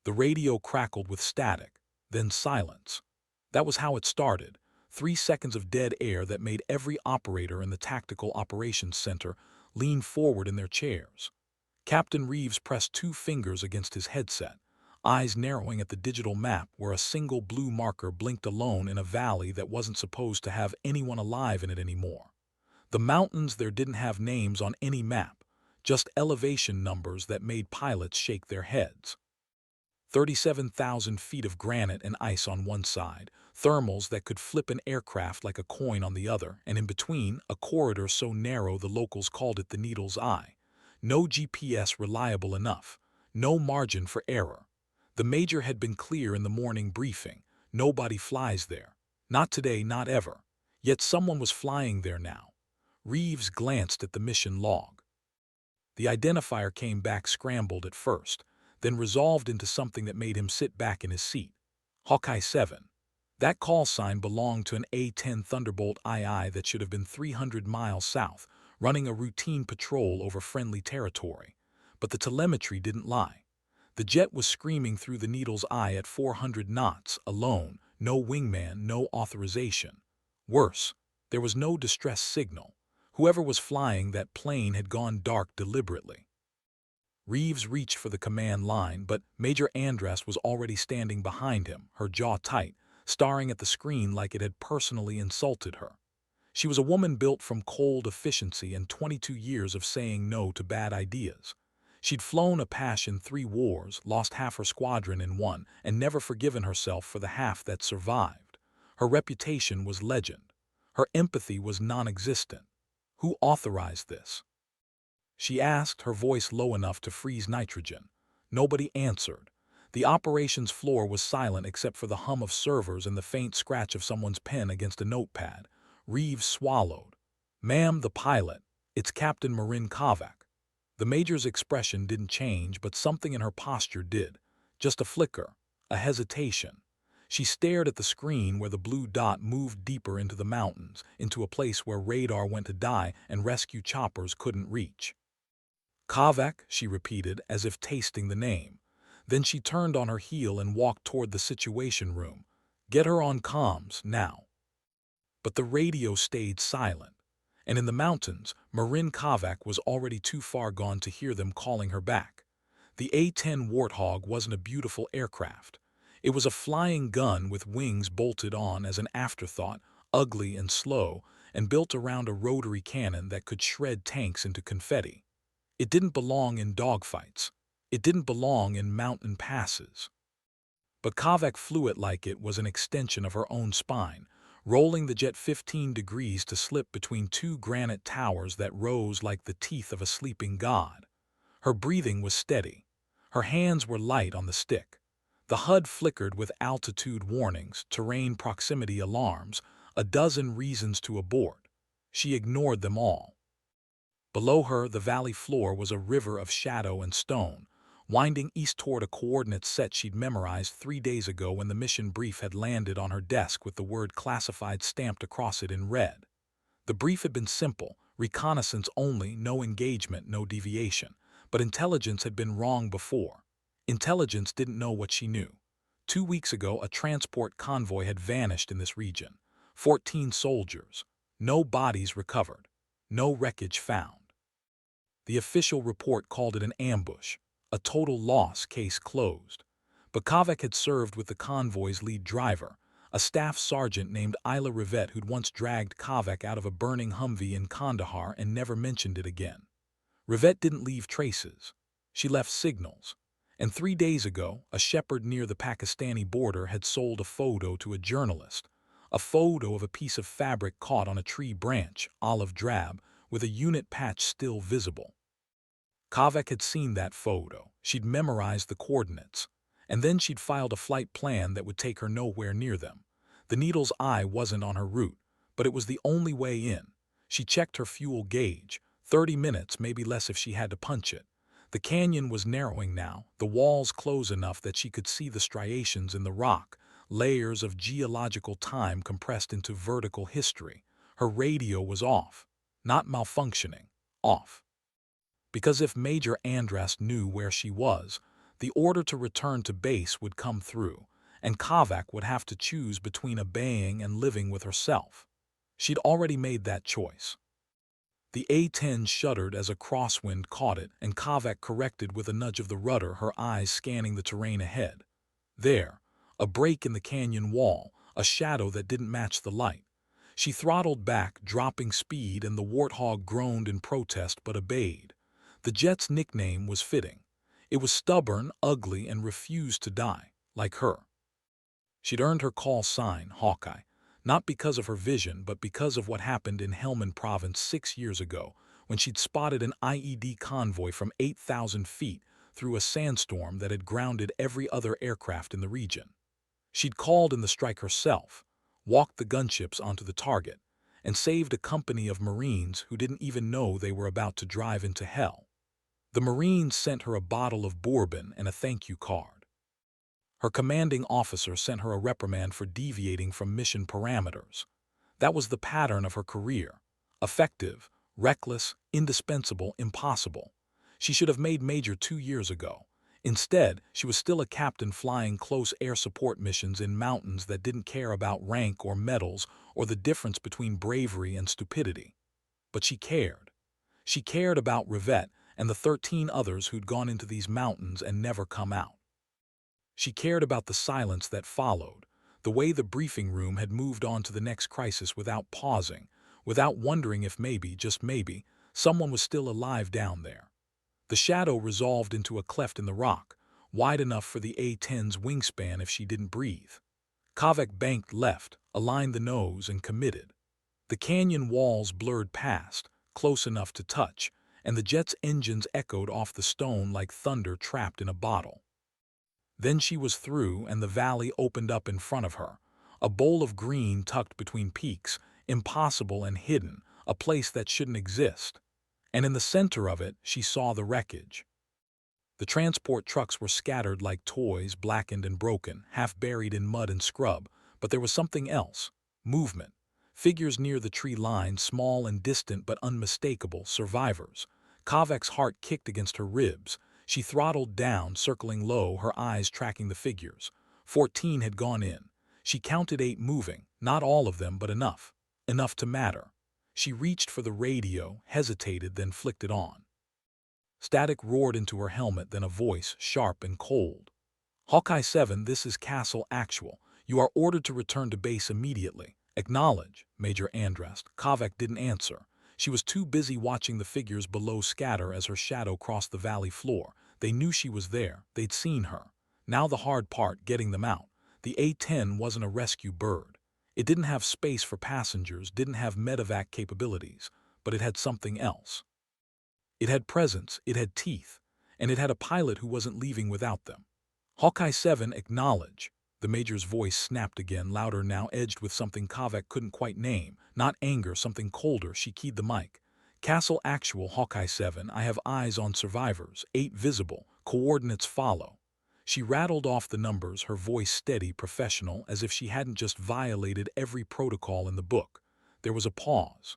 The radio crackled with static, then silence. That was how it started. 3 seconds of dead air that made every operator in the Tactical Operations Center lean forward in their chairs. Captain Reeves pressed 2 fingers against his headset, eyes narrowing at the digital map where a single blue marker blinked alone in a valley that wasn't supposed to have anyone alive in it anymore. The mountains there didn't have names on any map, just elevation numbers that made pilots shake their heads. 37,000 feet of granite and ice on one side, thermals that could flip an aircraft like a coin on the other, and in between, a corridor so narrow the locals called it the Needle's Eye. No GPS reliable enough, no margin for error. The major had been clear in the morning briefing. Nobody flies there. Not today, not ever. Yet someone was flying there now. Reeves glanced at the mission log. The identifier came back scrambled at first, then resolved into something that made him sit back in his seat. Hawkeye 7. That call sign belonged to an A-10 Thunderbolt II that should have been 300 miles south, running a routine patrol over friendly territory. But the telemetry didn't lie. The jet was screaming through the Needle's Eye at 400 knots, alone, no wingman, no authorization. Worse, there was no distress signal. Whoever was flying that plane had gone dark deliberately. Reeves reached for the command line, but Major Andras was already standing behind him, her jaw tight, staring at the screen like it had personally insulted her. She was a woman built from cold efficiency and 22 years of saying no to bad ideas. She'd flown Apache in 3 wars, lost half her squadron in one, and never forgiven herself for the half that survived. Her reputation was legend. Her empathy was non-existent. Who authorized this? She asked, her voice low enough to freeze nitrogen. Nobody answered. The operations floor was silent except for the hum of servers and the faint scratch of someone's pen against a notepad. Reeves swallowed. "Ma'am, the pilot. It's Captain Marin Kovac." The major's expression didn't change, but something in her posture did. Just a flicker, a hesitation. She stared at the screen where the blue dot moved deeper into the mountains, into a place where radar went to die and rescue choppers couldn't reach. "Kovac," she repeated, as if tasting the name. Then she turned on her heel and walked toward the situation room. "Get her on comms, now." But the radio stayed silent. And in the mountains, Marin Kovac was already too far gone to hear them calling her back. The A-10 Warthog wasn't a beautiful aircraft. It was a flying gun with wings bolted on as an afterthought, ugly and slow, and built around a rotary cannon that could shred tanks into confetti. It didn't belong in dogfights. It didn't belong in mountain passes. But Kovac flew it like it was an extension of her own spine, rolling the jet 15 degrees to slip between 2 granite towers that rose like the teeth of a sleeping god. Her breathing was steady. Her hands were light on the stick. The HUD flickered with altitude warnings, terrain proximity alarms, a dozen reasons to abort. She ignored them all. Below her, the valley floor was a river of shadow and stone, winding east toward a coordinate set she'd memorized 3 days ago when the mission brief had landed on her desk with the word classified stamped across it in red. The brief had been simple, reconnaissance only, no engagement, no deviation. But intelligence had been wrong before. Intelligence didn't know what she knew. 2 weeks ago, a transport convoy had vanished in this region. 14 soldiers. No bodies recovered. No wreckage found. The official report called it an ambush. A total loss, case closed. But Kovac had served with the convoy's lead driver, a staff sergeant named Isla Rivet who'd once dragged Kovac out of a burning Humvee in Kandahar and never mentioned it again. Rivet didn't leave traces. She left signals. And 3 days ago, a shepherd near the Pakistani border had sold a photo to a journalist. A photo of a piece of fabric caught on a tree branch, olive drab, with a unit patch still visible. Kovac had seen that photo. She'd memorized the coordinates. And then she'd filed a flight plan that would take her nowhere near them. The Needle's Eye wasn't on her route, but it was the only way in. She checked her fuel gauge. 30 minutes, maybe less if she had to punch it. The canyon was narrowing now, the walls close enough that she could see the striations in the rock, layers of geological time compressed into vertical history. Her radio was off. Not malfunctioning. Off. Because if Major Andras knew where she was, The order to return to base would come through, and Kavak would have to choose between obeying and living with herself. She'd already made that choice. The A-10 shuddered as a crosswind caught it, and Kavak corrected with a nudge of the rudder, her eyes scanning the terrain ahead. There, a break in the canyon wall, a shadow that didn't match the light. She throttled back, dropping speed, and the warthog groaned in protest but obeyed. The jet's nickname was fitting. It was stubborn, ugly, and refused to die, like her. She'd earned her call sign, Hawkeye, not because of her vision, but because of what happened in Helmand Province 6 years ago, when she'd spotted an IED convoy from 8,000 feet through a sandstorm that had grounded every other aircraft in the region. She'd called in the strike herself, walked the gunships onto the target, and saved a company of Marines who didn't even know they were about to drive into hell. The Marines sent her a bottle of bourbon and a thank you card. Her commanding officer sent her a reprimand for deviating from mission parameters. That was the pattern of her career. Effective, reckless, indispensable, impossible. She should have made Major 2 years ago. Instead, she was still a captain flying close air support missions in mountains that didn't care about rank or medals or the difference between bravery and stupidity. But she cared. She cared about Rivette and the 13 others who'd gone into these mountains and never come out. She cared about the silence that followed, the way the briefing room had moved on to the next crisis without pausing, without wondering if maybe, just maybe, someone was still alive down there. The shadow resolved into a cleft in the rock, wide enough for the A-10's wingspan if she didn't breathe. Kavak banked left, aligned the nose, and committed. The canyon walls blurred past, close enough to touch, and the jet's engines echoed off the stone like thunder trapped in a bottle. Then she was through, and the valley opened up in front of her, a bowl of green tucked between peaks, impossible and hidden, a place that shouldn't exist. And in the center of it, she saw the wreckage. The transport trucks were scattered like toys, blackened and broken, half buried in mud and scrub, but there was something else. Movement. Figures near the tree line, small and distant but unmistakable, survivors. Kavak's heart kicked against her ribs. She throttled down, circling low, her eyes tracking the figures. 14 had gone in. She counted 8 moving, not all of them, but enough. Enough to matter. She reached for the radio, hesitated, then flicked it on. Static roared into her helmet, then a voice, sharp and cold. Hawkeye 7, this is Castle Actual. You are ordered to return to base immediately. Acknowledge, Major Andrast. Kavak didn't answer. She was too busy watching the figures below scatter as her shadow crossed the valley floor. They knew she was there. They'd seen her. Now the hard part, getting them out. The A-10 wasn't a rescue bird. It didn't have space for passengers, didn't have medevac capabilities, but it had something else. It had presence, it had teeth, and it had a pilot who wasn't leaving without them. Hawkeye 7, acknowledge. The Major's voice snapped again, louder now, edged with something Kavak couldn't quite name. Not anger, something colder. She keyed the mic. Castle Actual, Hawkeye 7, I have eyes on survivors. 8 visible. Coordinates follow. She rattled off the numbers, her voice steady, professional, as if she hadn't just violated every protocol in the book. There was a pause.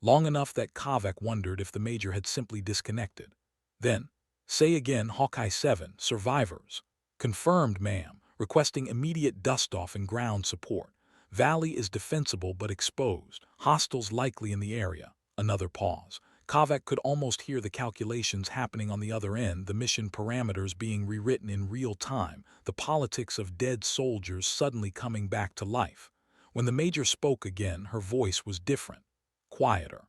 Long enough that Kavak wondered if the Major had simply disconnected. Then, say again, Hawkeye 7, survivors. Confirmed, ma'am. Requesting immediate dust-off and ground support. Valley is defensible but exposed. Hostiles likely in the area. Another pause. Kavak could almost hear the calculations happening on the other end, the mission parameters being rewritten in real time, the politics of dead soldiers suddenly coming back to life. When the Major spoke again, her voice was different. Quieter.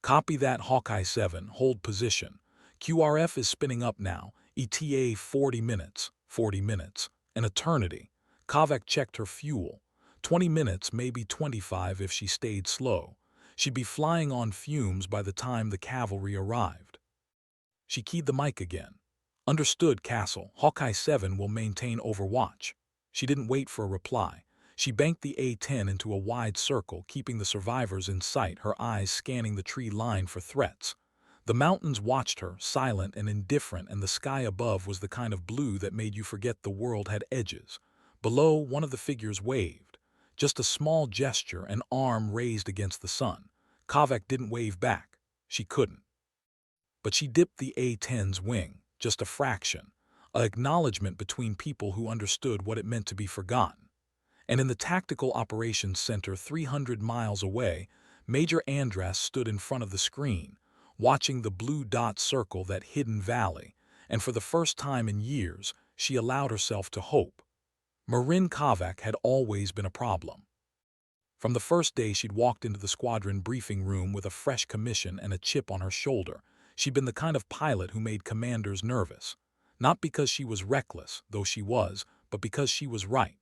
Copy that, Hawkeye 7, hold position. QRF is spinning up now. ETA 40 minutes. 40 minutes. An eternity. Kavak checked her fuel. 20 minutes, maybe 25 if she stayed slow. She'd be flying on fumes by the time the cavalry arrived. She keyed the mic again. Understood, Castle. Hawkeye 7 will maintain overwatch. She didn't wait for a reply. She banked the A-10 into a wide circle, keeping the survivors in sight, her eyes scanning the tree line for threats. The mountains watched her, silent and indifferent, and the sky above was the kind of blue that made you forget the world had edges. Below, one of the figures waved. Just a small gesture, an arm raised against the sun. Kavak didn't wave back. She couldn't. But she dipped the A-10's wing. just a fraction, an acknowledgement between people who understood what it meant to be forgotten. And in the Tactical Operations Center 300 miles away, Major Andras stood in front of the screen, watching the blue dot circle that hidden valley, and for the first time in years, she allowed herself to hope. Marin Kovac had always been a problem. From the first day she'd walked into the squadron briefing room with a fresh commission and a chip on her shoulder, she'd been the kind of pilot who made commanders nervous. Not because she was reckless, though she was, but because she was right.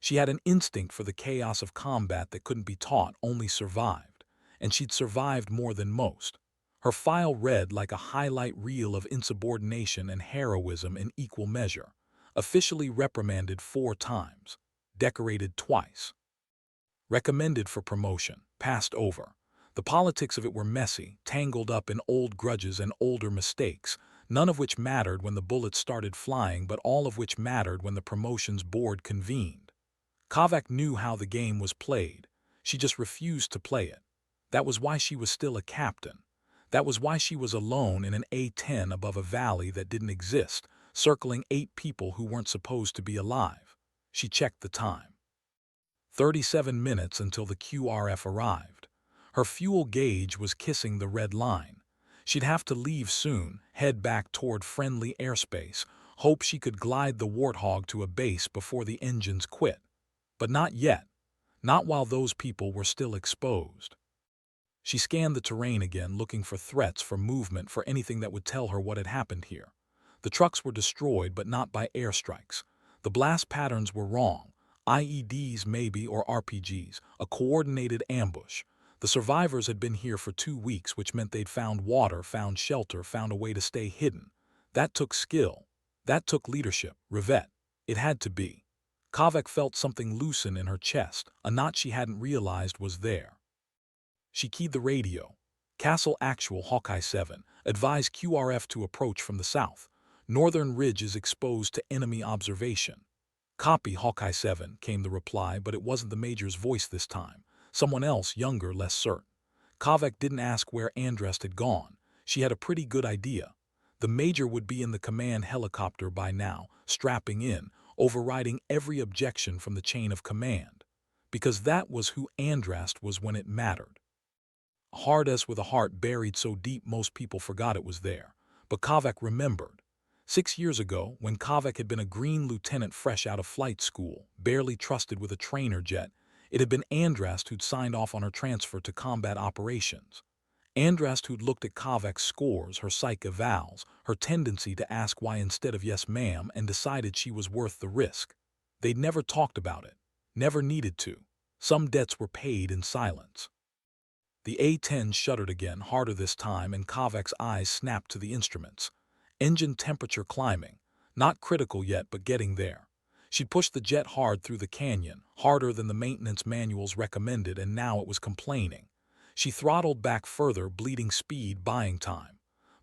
She had an instinct for the chaos of combat that couldn't be taught, only survived. And she'd survived more than most. Her file read like a highlight reel of insubordination and heroism in equal measure. Officially reprimanded 4 times. Decorated twice. Recommended for promotion. Passed over. The politics of it were messy, tangled up in old grudges and older mistakes, none of which mattered when the bullets started flying, but all of which mattered when the promotions board convened. Kovac knew how the game was played. She just refused to play it. That was why she was still a captain. That was why she was alone in an A-10 above a valley that didn't exist, circling 8 people who weren't supposed to be alive. She checked the time. 37 minutes until the QRF arrived. Her fuel gauge was kissing the red line. She'd have to leave soon, head back toward friendly airspace, hope she could glide the Warthog to a base before the engines quit. But not yet. Not while those people were still exposed. She scanned the terrain again, looking for threats, for movement, for anything that would tell her what had happened here. The trucks were destroyed, but not by airstrikes. The blast patterns were wrong. IEDs maybe, or RPGs, a coordinated ambush. The survivors had been here for 2 weeks, which meant they'd found water, found shelter, found a way to stay hidden. That took skill. That took leadership. Rivette. It had to be. Kovac felt something loosen in her chest, a knot she hadn't realized was there. She keyed the radio. Castle Actual, Hawkeye 7, advised QRF to approach from the south. Northern Ridge is exposed to enemy observation. Copy, Hawkeye 7, came the reply, but it wasn't the Major's voice this time. Someone else, younger, less certain. Kovac didn't ask where Andras had gone. She had a pretty good idea. The Major would be in the command helicopter by now, strapping in, overriding every objection from the chain of command. Because that was who Andras was when it mattered. Hard as with a heart buried so deep most people forgot it was there. But Kovac remembered. 6 years ago, when Kovac had been a green lieutenant fresh out of flight school, barely trusted with a trainer jet, it had been Andras who'd signed off on her transfer to combat operations. Andras who'd looked at Kovac's scores, her psych evals, her tendency to ask why instead of yes ma'am, and decided she was worth the risk. They'd never talked about it. Never needed to. Some debts were paid in silence. The A-10 shuddered again, harder this time, and Kovac's eyes snapped to the instruments. Engine temperature climbing. Not critical yet, but getting there. She'd pushed the jet hard through the canyon, harder than the maintenance manuals recommended, and now it was complaining. She throttled back further, bleeding speed, buying time.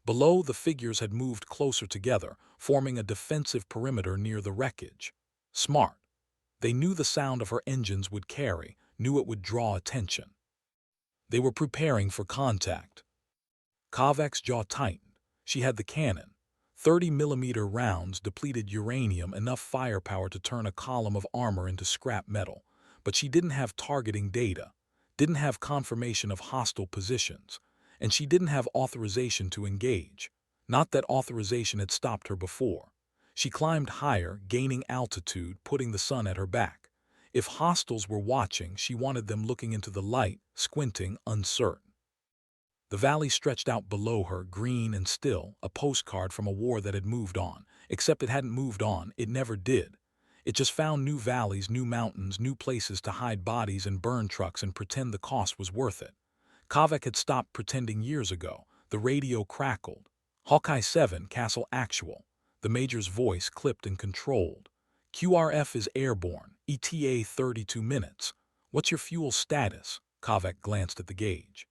Below, the figures had moved closer together, forming a defensive perimeter near the wreckage. Smart. They knew the sound of her engines would carry, knew it would draw attention. They were preparing for contact. Kovac's jaw tightened. She had the cannon. 30mm rounds, depleted uranium, enough firepower to turn a column of armor into scrap metal. But she didn't have targeting data, didn't have confirmation of hostile positions, and she didn't have authorization to engage. Not that authorization had stopped her before. She climbed higher, gaining altitude, putting the sun at her back. If hostiles were watching, she wanted them looking into the light, squinting, uncertain. The valley stretched out below her, green and still, a postcard from a war that had moved on. Except it hadn't moved on, it never did. It just found new valleys, new mountains, new places to hide bodies and burn trucks and pretend the cost was worth it. Kovac had stopped pretending years ago. The radio crackled. Hawkeye 7, Castle Actual. The Major's voice clipped and controlled. QRF is airborne. ETA 32 minutes. What's your fuel status? Kovac glanced at the gauge.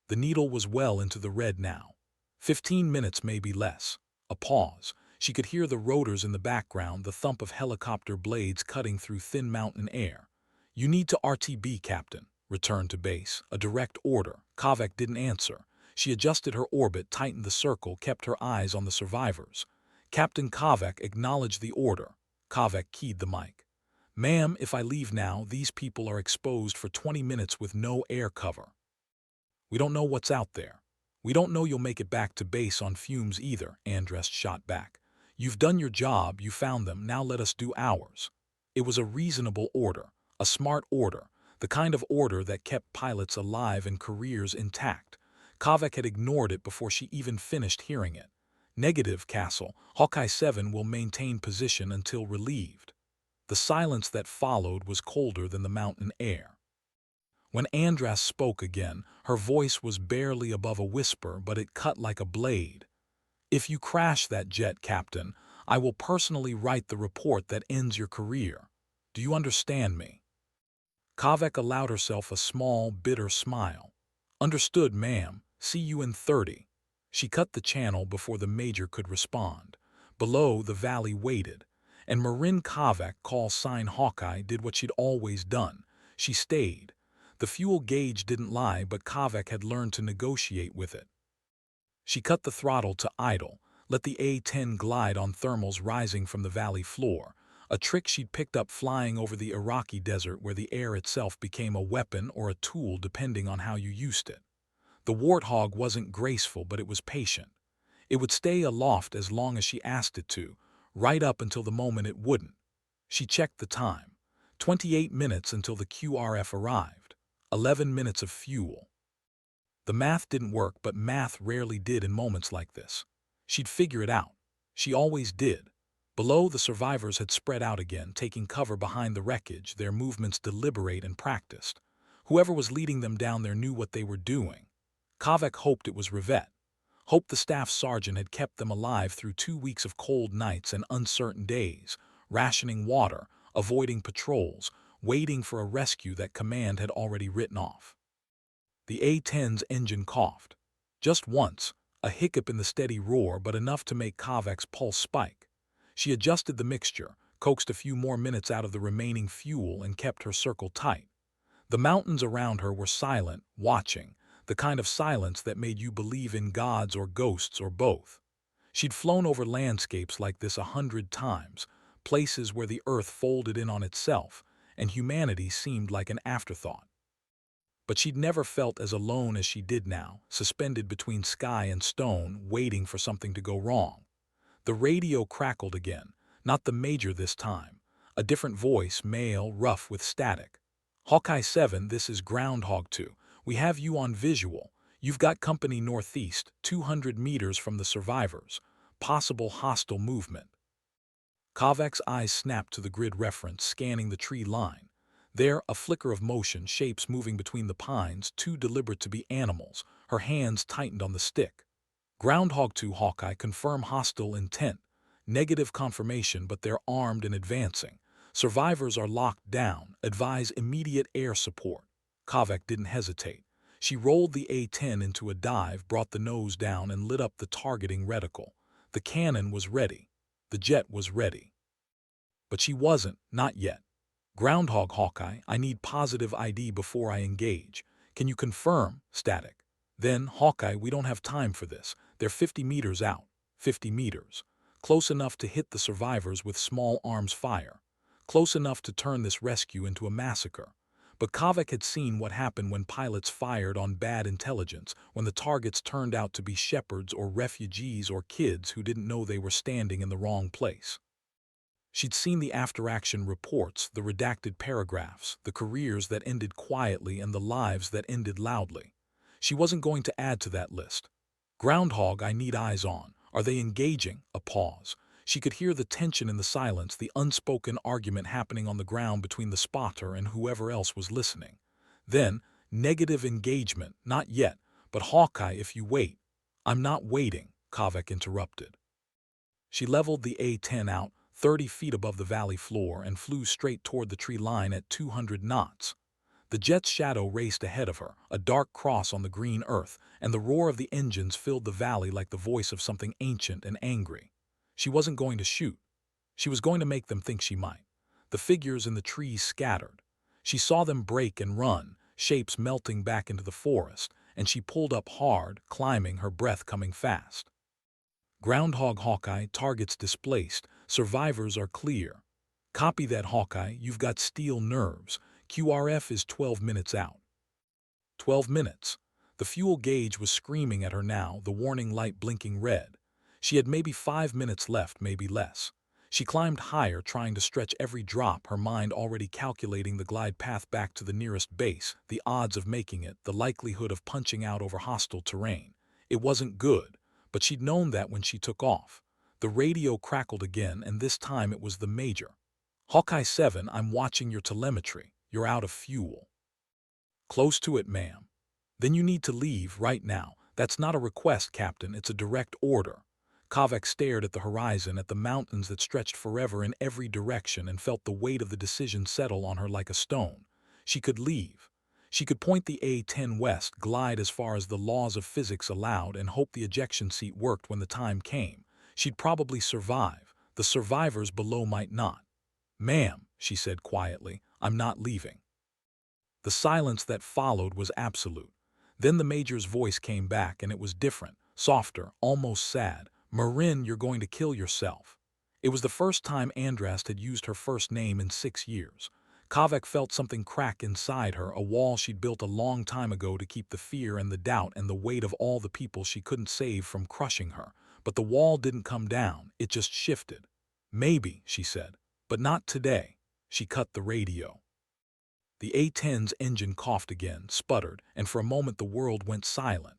The needle was well into the red now. 15 minutes, maybe less. A pause. She could hear the rotors in the background, the thump of helicopter blades cutting through thin mountain air. You need to RTB, Captain. Return to base. A direct order. Kovac didn't answer. She adjusted her orbit, tightened the circle, kept her eyes on the survivors. Captain Kavek acknowledged the order. Kavek keyed the mic. "Ma'am, if I leave now, these people are exposed for 20 minutes with no air cover. We don't know what's out there. We don't know you'll make it back to base on fumes either," Andrest shot back. "You've done your job, you found them, now let us do ours." It was a reasonable order, a smart order, the kind of order that kept pilots alive and careers intact. Kavek had ignored it before she even finished hearing it. "Negative, Castle. Hawkeye 7 will maintain position until relieved." The silence that followed was colder than the mountain air. When Andras spoke again, her voice was barely above a whisper, but it cut like a blade. "If you crash that jet, Captain, I will personally write the report that ends your career. Do you understand me?" Kavek allowed herself a small, bitter smile. "Understood, ma'am. See you in 30. She cut the channel before the major could respond. Below, the valley waited, and Marin Kavek, call sign Hawkeye, did what she'd always done. She stayed. The fuel gauge didn't lie, but Kavek had learned to negotiate with it. She cut the throttle to idle, let the A-10 glide on thermals rising from the valley floor, a trick she'd picked up flying over the Iraqi desert where the air itself became a weapon or a tool depending on how you used it. The Warthog wasn't graceful, but it was patient. It would stay aloft as long as she asked it to, right up until the moment it wouldn't. She checked the time. 28 minutes until the QRF arrived. 11 minutes of fuel. The math didn't work, but math rarely did in moments like this. She'd figure it out. She always did. Below, the survivors had spread out again, taking cover behind the wreckage, their movements deliberate and practiced. Whoever was leading them down there knew what they were doing. Kavek hoped it was Rivette. Hoped the staff sergeant had kept them alive through 2 weeks of cold nights and uncertain days, rationing water, avoiding patrols, waiting for a rescue that command had already written off. The A-10's engine coughed. Just once, a hiccup in the steady roar, but enough to make Kavek's pulse spike. She adjusted the mixture, coaxed a few more minutes out of the remaining fuel, and kept her circle tight. The mountains around her were silent, watching, the kind of silence that made you believe in gods or ghosts or both. She'd flown over landscapes like this 100 times, places where the earth folded in on itself, and humanity seemed like an afterthought. But she'd never felt as alone as she did now, suspended between sky and stone, waiting for something to go wrong. The radio crackled again, not the major this time. A different voice, male, rough with static. "Hawkeye 7, this is Groundhog 2. We have you on visual. You've got company northeast, 200 meters from the survivors. Possible hostile movement." Kavek's eyes snapped to the grid reference, scanning the tree line. There, a flicker of motion, shapes moving between the pines, too deliberate to be animals. Her hands tightened on the stick. "Groundhog 2, Hawkeye, confirm hostile intent. Negative confirmation, but they're armed and advancing. Survivors are locked down. Advise immediate air support." Kavek didn't hesitate. She rolled the A-10 into a dive, brought the nose down, and lit up the targeting reticle. The cannon was ready. The jet was ready. But she wasn't, not yet. "Groundhog, Hawkeye, I need positive ID before I engage. Can you confirm?" Static. Then, "Hawkeye, we don't have time for this. They're 50 meters out. 50 meters. Close enough to hit the survivors with small arms fire. Close enough to turn this rescue into a massacre." But Kavek had seen what happened when pilots fired on bad intelligence, when the targets turned out to be shepherds or refugees or kids who didn't know they were standing in the wrong place. She'd seen the after-action reports, the redacted paragraphs, the careers that ended quietly and the lives that ended loudly. She wasn't going to add to that list. "Groundhog, I need eyes on. Are they engaging?" A pause. She could hear the tension in the silence, the unspoken argument happening on the ground between the spotter and whoever else was listening. Then, "Negative engagement, not yet, but Hawkeye, if you wait." "I'm not waiting," Kavek interrupted. She leveled the A-10 out, 30 feet above the valley floor, and flew straight toward the tree line at 200 knots. The jet's shadow raced ahead of her, a dark cross on the green earth, and the roar of the engines filled the valley like the voice of something ancient and angry. She wasn't going to shoot. She was going to make them think she might. The figures in the trees scattered. She saw them break and run, shapes melting back into the forest, and she pulled up hard, climbing, her breath coming fast. Groundhog Hawkeye, targets displaced, survivors are clear. Copy that, Hawkeye, you've got steel nerves. QRF is 12 minutes out. 12 minutes. The fuel gauge was screaming at her now, the warning light blinking red. She had maybe 5 minutes left, maybe less. She climbed higher, trying to stretch every drop, her mind already calculating the glide path back to the nearest base, the odds of making it, the likelihood of punching out over hostile terrain. It wasn't good, but she'd known that when she took off. The radio crackled again, and this time it was the Major. Hawkeye 7, I'm watching your telemetry. You're out of fuel. Close to it, ma'am. Then you need to leave right now. That's not a request, Captain, it's a direct order. Kavek stared at the horizon, at the mountains that stretched forever in every direction, and felt the weight of the decision settle on her like a stone. She could leave. She could point the A-10 west, glide as far as the laws of physics allowed, and hope the ejection seat worked when the time came. She'd probably survive. The survivors below might not. Ma'am, she said quietly, I'm not leaving. The silence that followed was absolute. Then the Major's voice came back, and it was different, softer, almost sad. Marin, you're going to kill yourself. It was the first time Andrast had used her first name in 6 years. Kavek felt something crack inside her, a wall she'd built a long time ago to keep the fear and the doubt and the weight of all the people she couldn't save from crushing her. But the wall didn't come down, it just shifted. Maybe, she said, but not today. She cut the radio. The A-10's engine coughed again, sputtered, and for a moment the world went silent.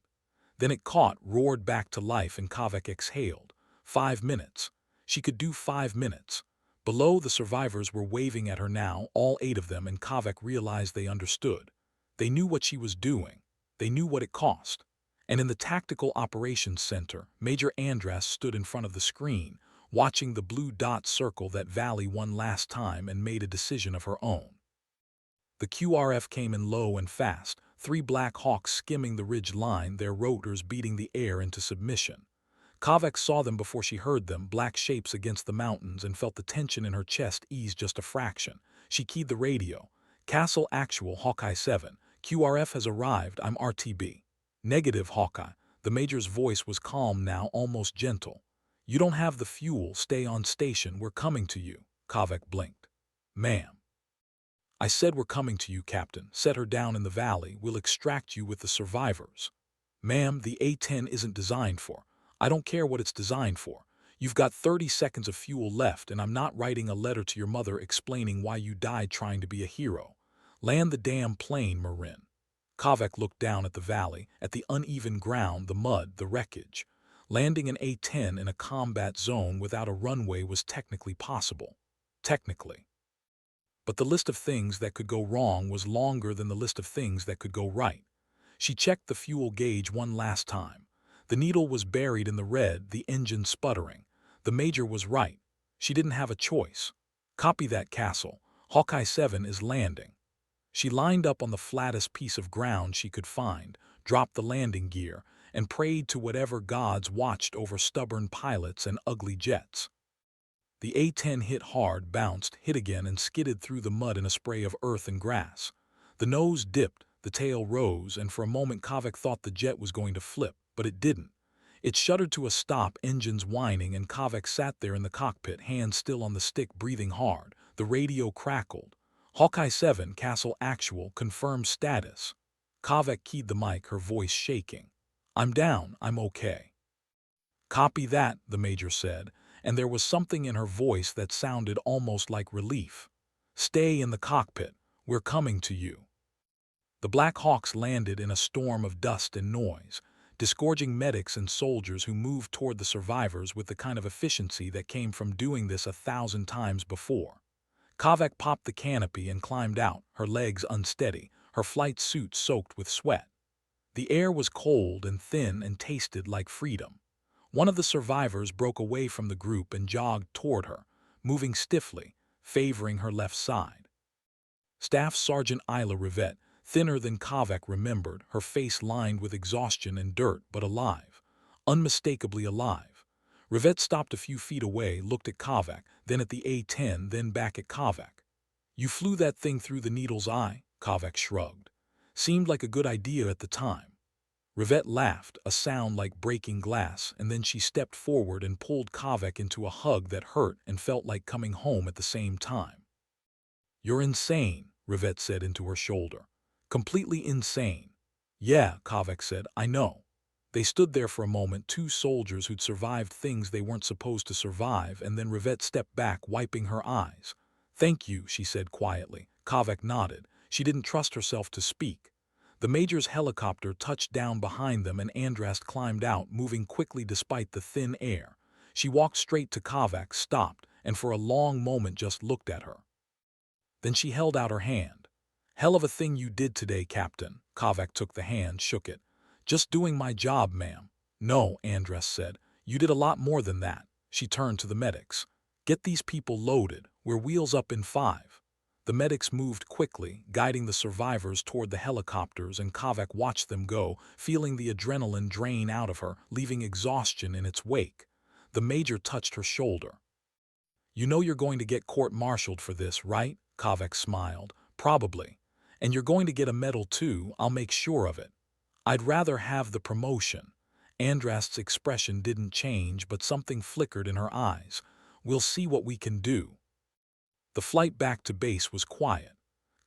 Then it caught, roared back to life, and Kavek exhaled. 5 minutes. She could do 5 minutes. Below, the survivors were waving at her now, all 8 of them, and Kavek realized they understood. They knew what she was doing. They knew what it cost. And in the Tactical Operations Center, Major Andrast stood in front of the screen, watching the blue dot circle that valley one last time, and made a decision of her own. The QRF came in low and fast, 3 Black Hawks skimming the ridge line, their rotors beating the air into submission. Kavek saw them before she heard them, black shapes against the mountains, and felt the tension in her chest ease just a fraction. She keyed the radio. Castle Actual, Hawkeye 7. QRF has arrived, I'm RTB. Negative, Hawkeye. The Major's voice was calm now, almost gentle. You don't have the fuel, stay on station, we're coming to you. Kavek blinked. Ma'am. I said we're coming to you, Captain. Set her down in the valley. We'll extract you with the survivors. Ma'am, the A-10 isn't designed for. I don't care what it's designed for. You've got 30 seconds of fuel left, and I'm not writing a letter to your mother explaining why you died trying to be a hero. Land the damn plane, Marin. Kavek looked down at the valley, at the uneven ground, the mud, the wreckage. Landing an A-10 in a combat zone without a runway was technically possible. Technically. But the list of things that could go wrong was longer than the list of things that could go right. She checked the fuel gauge one last time. The needle was buried in the red, the engine sputtering. The Major was right. She didn't have a choice. Copy that, Castle. Hawkeye 7 is landing. She lined up on the flattest piece of ground she could find, dropped the landing gear, and prayed to whatever gods watched over stubborn pilots and ugly jets. The A-10 hit hard, bounced, hit again, and skidded through the mud in a spray of earth and grass. The nose dipped, the tail rose, and for a moment Kavek thought the jet was going to flip, but it didn't. It shuddered to a stop, engines whining, and Kavek sat there in the cockpit, hands still on the stick, breathing hard. The radio crackled. Hawkeye 7, Castle Actual, confirm status. Kavek keyed the mic, her voice shaking. I'm down, I'm okay. Copy that, the Major said, and there was something in her voice that sounded almost like relief. Stay in the cockpit, we're coming to you. The Black Hawks landed in a storm of dust and noise, disgorging medics and soldiers who moved toward the survivors with the kind of efficiency that came from doing this 1,000 times before. Kavek popped the canopy and climbed out, her legs unsteady, her flight suit soaked with sweat. The air was cold and thin and tasted like freedom. One of the survivors broke away from the group and jogged toward her, moving stiffly, favoring her left side. Staff Sergeant Isla Rivette, thinner than Kavek remembered, her face lined with exhaustion and dirt, but alive, unmistakably alive. Rivette stopped a few feet away, looked at Kavek, then at the A-10, then back at Kavek. You flew that thing through the needle's eye? Kavek shrugged. Seemed like a good idea at the time. Rivette laughed, a sound like breaking glass, and then she stepped forward and pulled Kavek into a hug that hurt and felt like coming home at the same time. "You're insane," Rivette said into her shoulder. "Completely insane." "Yeah," Kavek said, "I know." They stood there for a moment, two soldiers who'd survived things they weren't supposed to survive, and then Rivette stepped back, wiping her eyes. "Thank you," she said quietly. Kavek nodded. She didn't trust herself to speak. The Major's helicopter touched down behind them and Andrast climbed out, moving quickly despite the thin air. She walked straight to Kavek, stopped, and for a long moment just looked at her. Then she held out her hand. "Hell of a thing you did today, Captain." Kavek took the hand, shook it. "Just doing my job, ma'am." "No," Andress said. "You did a lot more than that." She turned to the medics. "Get these people loaded. We're wheels up in 5. The medics moved quickly, guiding the survivors toward the helicopters, and Kavek watched them go, feeling the adrenaline drain out of her, leaving exhaustion in its wake. The Major touched her shoulder. "You know you're going to get court-martialed for this, right?" Kavek smiled. "Probably. And you're going to get a medal too, I'll make sure of it." "I'd rather have the promotion." Andrast's expression didn't change, but something flickered in her eyes. "We'll see what we can do." The flight back to base was quiet.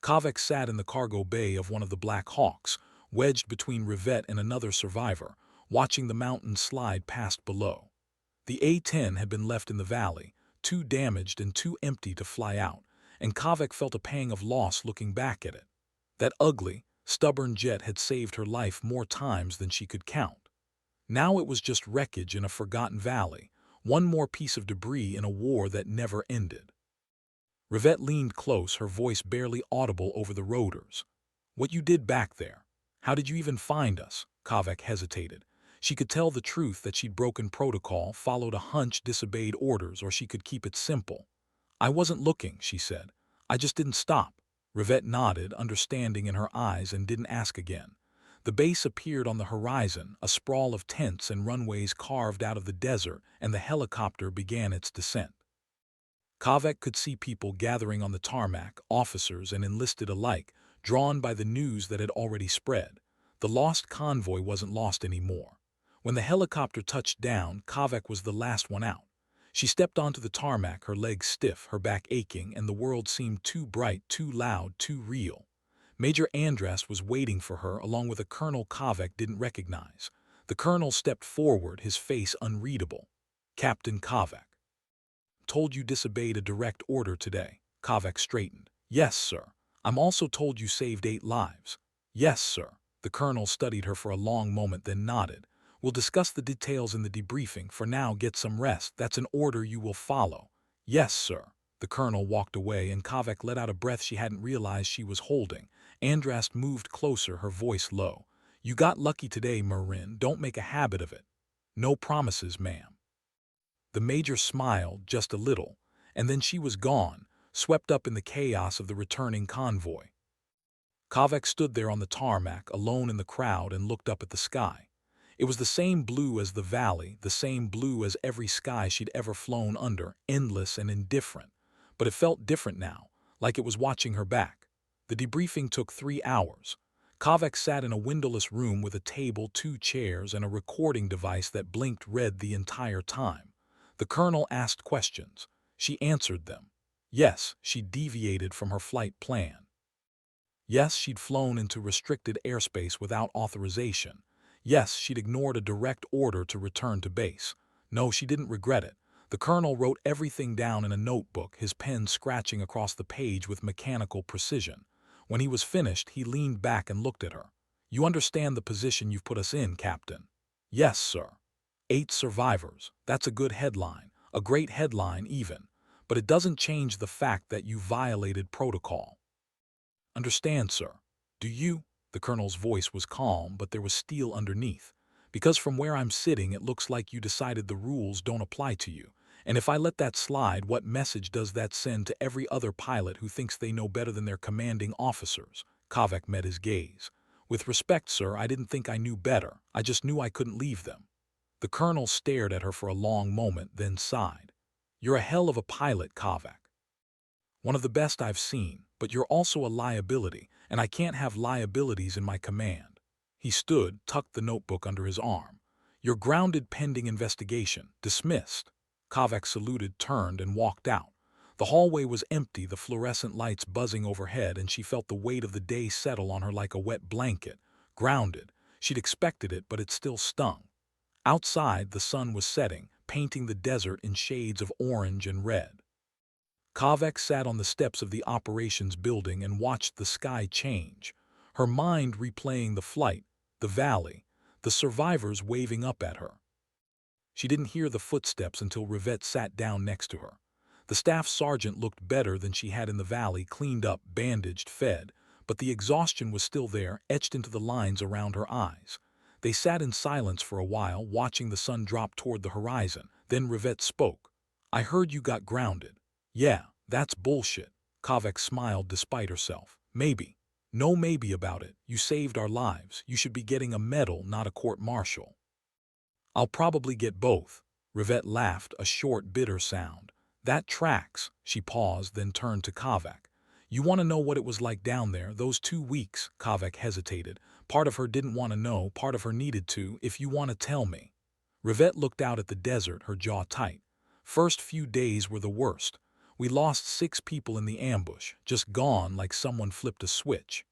Kavek sat in the cargo bay of one of the Black Hawks, wedged between Rivette and another survivor, watching the mountains slide past below. The A-10 had been left in the valley, too damaged and too empty to fly out, and Kavek felt a pang of loss looking back at it. That ugly, stubborn jet had saved her life more times than she could count. Now it was just wreckage in a forgotten valley, one more piece of debris in a war that never ended. Rivette leaned close, her voice barely audible over the rotors. "What you did back there? How did you even find us?" Kavek hesitated. She could tell the truth that she'd broken protocol, followed a hunch, disobeyed orders, or she could keep it simple. "I wasn't looking," she said. "I just didn't stop." Rivette nodded, understanding in her eyes, and didn't ask again. The base appeared on the horizon, a sprawl of tents and runways carved out of the desert, and the helicopter began its descent. Kavek could see people gathering on the tarmac, officers and enlisted alike, drawn by the news that had already spread. The lost convoy wasn't lost anymore. When the helicopter touched down, Kavek was the last one out. She stepped onto the tarmac, her legs stiff, her back aching, and the world seemed too bright, too loud, too real. Major Andras was waiting for her, along with a Colonel Kavek didn't recognize. The colonel stepped forward, his face unreadable. "Captain Kavek." "Told you disobeyed a direct order today." Kavek straightened. "Yes, sir. I'm also told you saved 8 lives." "Yes, sir." The colonel studied her for a long moment, then nodded. "We'll discuss the details in the debriefing. For now, get some rest. That's an order you will follow." "Yes, sir." The colonel walked away, and Kavek let out a breath she hadn't realized she was holding. Andrast moved closer, her voice low. "You got lucky today, Marin. Don't make a habit of it." "No promises, ma'am." The Major smiled just a little, and then she was gone, swept up in the chaos of the returning convoy. Kavek stood there on the tarmac, alone in the crowd, and looked up at the sky. It was the same blue as the valley, the same blue as every sky she'd ever flown under, endless and indifferent. But it felt different now, like it was watching her back. The debriefing took 3 hours. Kavek sat in a windowless room with a table, 2 chairs, and a recording device that blinked red the entire time. The colonel asked questions. She answered them. Yes, she'd deviated from her flight plan. Yes, she'd flown into restricted airspace without authorization. Yes, she'd ignored a direct order to return to base. No, she didn't regret it. The colonel wrote everything down in a notebook, his pen scratching across the page with mechanical precision. When he was finished, he leaned back and looked at her. "You understand the position you've put us in, Captain?" "Yes, sir." 8 survivors. That's a good headline, a great headline even. But it doesn't change the fact that you violated protocol. "Understand, sir." "Do you?" The colonel's voice was calm, but there was steel underneath. "Because from where I'm sitting, it looks like you decided the rules don't apply to you. And if I let that slide, what message does that send to every other pilot who thinks they know better than their commanding officers?" Kavek met his gaze. "With respect, sir, I didn't think I knew better. I just knew I couldn't leave them." The colonel stared at her for a long moment, then sighed. "You're a hell of a pilot, Kavek. One of the best I've seen, but you're also a liability, and I can't have liabilities in my command." He stood, tucked the notebook under his arm. "You're grounded pending investigation. Dismissed." Kavek saluted, turned, and walked out. The hallway was empty, the fluorescent lights buzzing overhead, and she felt the weight of the day settle on her like a wet blanket. Grounded. She'd expected it, but it still stung. Outside, the sun was setting, painting the desert in shades of orange and red. Kavek sat on the steps of the operations building and watched the sky change, her mind replaying the flight, the valley, the survivors waving up at her. She didn't hear the footsteps until Rivette sat down next to her. The staff sergeant looked better than she had in the valley, cleaned up, bandaged, fed, but the exhaustion was still there, etched into the lines around her eyes. They sat in silence for a while, watching the sun drop toward the horizon. Then Rivette spoke. "I heard you got grounded." "Yeah, that's bullshit." Kavek smiled despite herself. "Maybe." "No maybe about it. You saved our lives. You should be getting a medal, not a court-martial." "I'll probably get both." Rivette laughed, a short, bitter sound. "That tracks." She paused, then turned to Kavek. "You want to know what it was like down there, those 2 weeks?" Kavek hesitated. Part of her didn't want to know, part of her needed to. "If you want to tell me." Rivette looked out at the desert, her jaw tight. "First few days were the worst. We lost 6 people in the ambush, just gone like someone flipped a switch.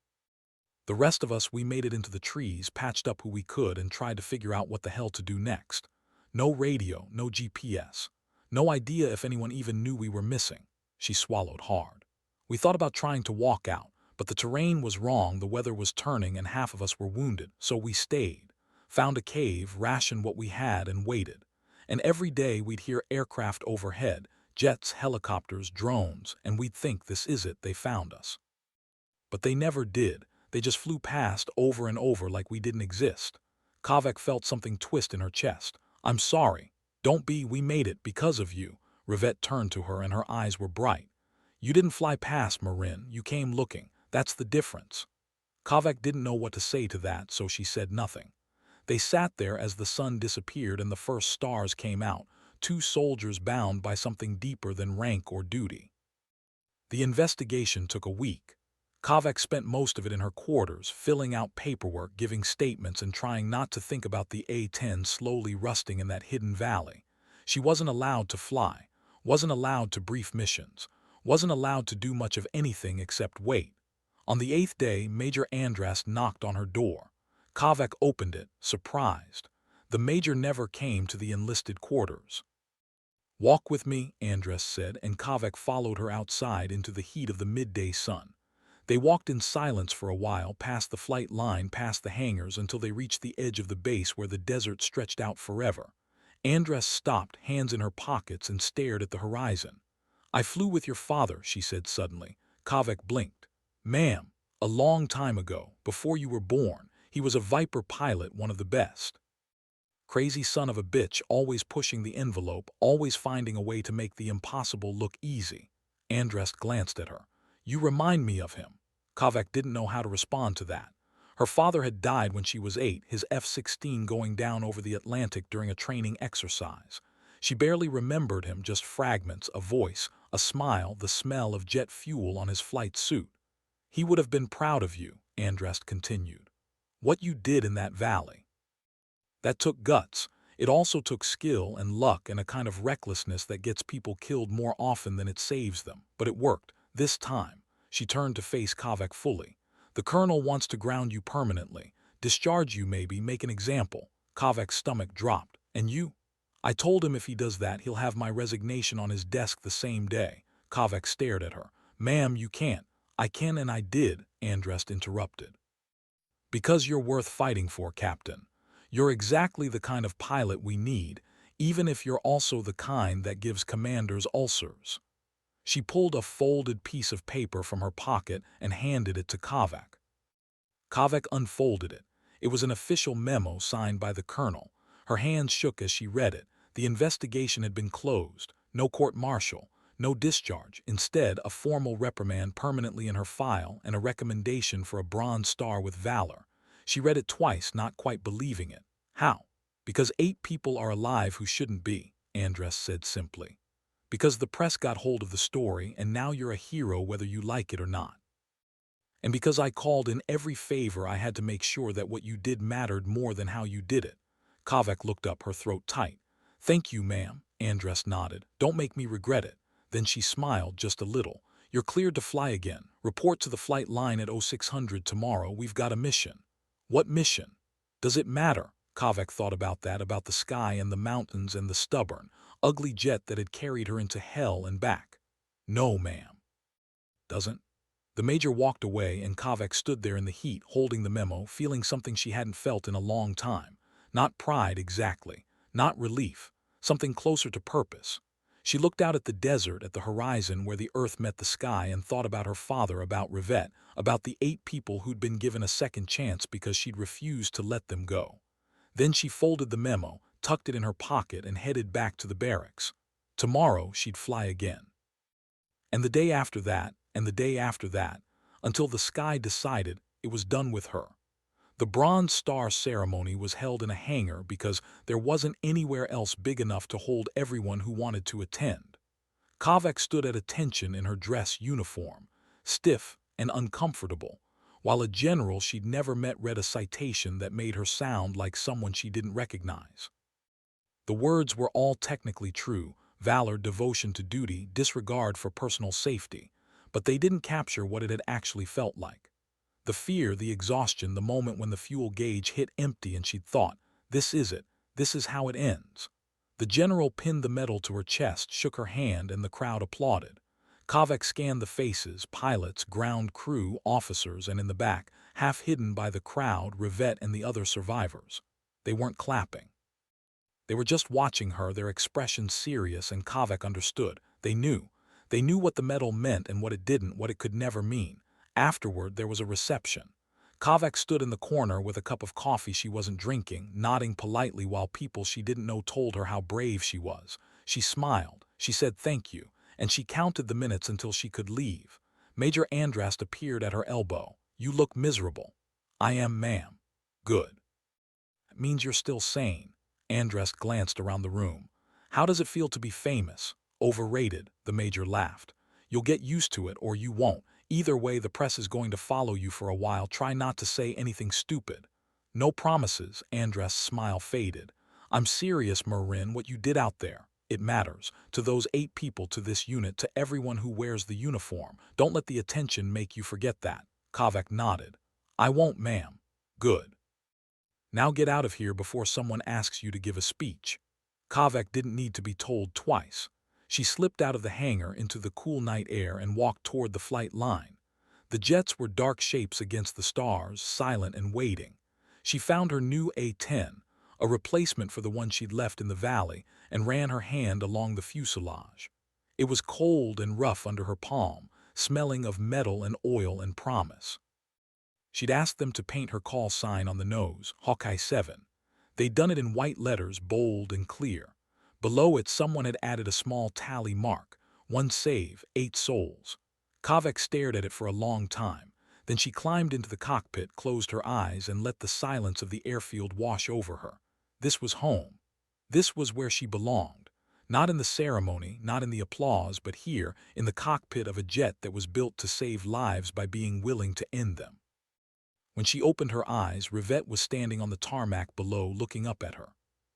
The rest of us, we made it into the trees, patched up who we could, and tried to figure out what the hell to do next. No radio, no GPS. No idea if anyone even knew we were missing." She swallowed hard. "We thought about trying to walk out, but the terrain was wrong, the weather was turning, and half of us were wounded, so we stayed. Found a cave, rationed what we had, and waited. And every day we'd hear aircraft overhead, jets, helicopters, drones, and we'd think, this is it, they found us. But they never did. They just flew past over and over like we didn't exist." Kavek felt something twist in her chest. "I'm sorry. Don't be, we made it because of you." Rivette turned to her and her eyes were bright. "You didn't fly past, Marin. You came looking. That's the difference." Kavek didn't know what to say to that, so she said nothing. They sat there as the sun disappeared and the first stars came out, 2 soldiers bound by something deeper than rank or duty. The investigation took a week. Kavek spent most of it in her quarters, filling out paperwork, giving statements, and trying not to think about the A-10 slowly rusting in that hidden valley. She wasn't allowed to fly, wasn't allowed to brief missions, wasn't allowed to do much of anything except wait. On the 8th day, Major Andras knocked on her door. Kavek opened it, surprised. The major never came to the enlisted quarters. "Walk with me," Andras said, and Kavek followed her outside into the heat of the midday sun. They walked in silence for a while, past the flight line, past the hangars, until they reached the edge of the base where the desert stretched out forever. Andras stopped, hands in her pockets, and stared at the horizon. "I flew with your father," she said suddenly. Kavek blinked. "Ma'am, a long time ago, before you were born. He was a Viper pilot, one of the best. Crazy son of a bitch, always pushing the envelope, always finding a way to make the impossible look easy." Andras glanced at her. "You remind me of him." Kavek didn't know how to respond to that. Her father had died when she was 8, his F-16 going down over the Atlantic during a training exercise. She barely remembered him, just fragments, a voice, a smile, the smell of jet fuel on his flight suit. "He would have been proud of you," Andras continued. "What you did in that valley. That took guts. It also took skill and luck and a kind of recklessness that gets people killed more often than it saves them. But it worked. This time." She turned to face Kavek fully. "The colonel wants to ground you permanently. Discharge you maybe, make an example." Kavek's stomach dropped. "And you?" "I told him if he does that, he'll have my resignation on his desk the same day." Kavek stared at her. "Ma'am, you can't." "I can and I did," Andras interrupted. "Because you're worth fighting for, Captain. You're exactly the kind of pilot we need, even if you're also the kind that gives commanders ulcers." She pulled a folded piece of paper from her pocket and handed it to Kavek. Kavek unfolded it. It was an official memo signed by the colonel. Her hands shook as she read it. The investigation had been closed. No court-martial, no discharge. Instead, a formal reprimand permanently in her file and a recommendation for a Bronze Star with valor. She read it twice, not quite believing it. "How?" "Because 8 people are alive who shouldn't be," Andras said simply. "Because the press got hold of the story, and now you're a hero whether you like it or not." And because I called in every favor, I had to make sure that what you did mattered more than how you did it. Kavek looked up, her throat tight. Thank you, ma'am, Andress nodded. Don't make me regret it. Then she smiled just a little. You're cleared to fly again. Report to the flight line at 0600 tomorrow. We've got a mission. What mission? Does it matter? Kavek thought about that, about the sky and the mountains and the stubborn, ugly jet that had carried her into hell and back. No, ma'am. Doesn't? The major walked away and Kavek stood there in the heat, holding the memo, feeling something she hadn't felt in a long time. Not pride exactly, not relief, something closer to purpose. She looked out at the desert, at the horizon where the earth met the sky, and thought about her father, about Rivette, about the 8 people who'd been given a second chance because she'd refused to let them go. Then she folded the memo, tucked it in her pocket, and headed back to the barracks. Tomorrow she'd fly again. And the day after that, and the day after that, until the sky decided it was done with her. The Bronze Star ceremony was held in a hangar because there wasn't anywhere else big enough to hold everyone who wanted to attend. Kavek stood at attention in her dress uniform, stiff and uncomfortable, while a general she'd never met read a citation that made her sound like someone she didn't recognize. The words were all technically true: valor, devotion to duty, disregard for personal safety, but they didn't capture what it had actually felt like. The fear, the exhaustion, the moment when the fuel gauge hit empty and she'd thought, this is it, this is how it ends. The general pinned the medal to her chest, shook her hand, and the crowd applauded. Kavek scanned the faces: pilots, ground crew, officers, and in the back, half hidden by the crowd, Rivette and the other survivors. They weren't clapping. They were just watching her, their expressions serious, and Kavek understood. They knew. They knew what the medal meant and what it didn't, what it could never mean. Afterward, there was a reception. Kavek stood in the corner with a cup of coffee she wasn't drinking, nodding politely while people she didn't know told her how brave she was. She smiled. She said thank you, and she counted the minutes until she could leave. Major Andrast appeared at her elbow. You look miserable. I am, ma'am. Good. It means you're still sane. Andrast glanced around the room. How does it feel to be famous? Overrated, the major laughed. You'll get used to it or you won't. Either way, the press is going to follow you for a while. Try not to say anything stupid. No promises. Andrast's smile faded. I'm serious, Marin. What you did out there, it matters. To those 8 people, to this unit, to everyone who wears the uniform. Don't let the attention make you forget that. Kavek nodded. I won't, ma'am. Good. Now get out of here before someone asks you to give a speech. Kavek didn't need to be told twice. She slipped out of the hangar into the cool night air and walked toward the flight line. The jets were dark shapes against the stars, silent and waiting. She found her new A-10, a replacement for the one she'd left in the valley, and ran her hand along the fuselage. It was cold and rough under her palm, smelling of metal and oil and promise. She'd asked them to paint her call sign on the nose, Hawkeye 7. They'd done it in white letters, bold and clear. Below it, someone had added a small tally mark: 1 save, 8 souls. Kavek stared at it for a long time. Then she climbed into the cockpit, closed her eyes, and let the silence of the airfield wash over her. This was home. This was where she belonged. Not in the ceremony, not in the applause, but here, in the cockpit of a jet that was built to save lives by being willing to end them. When she opened her eyes, Rivette was standing on the tarmac below, looking up at her.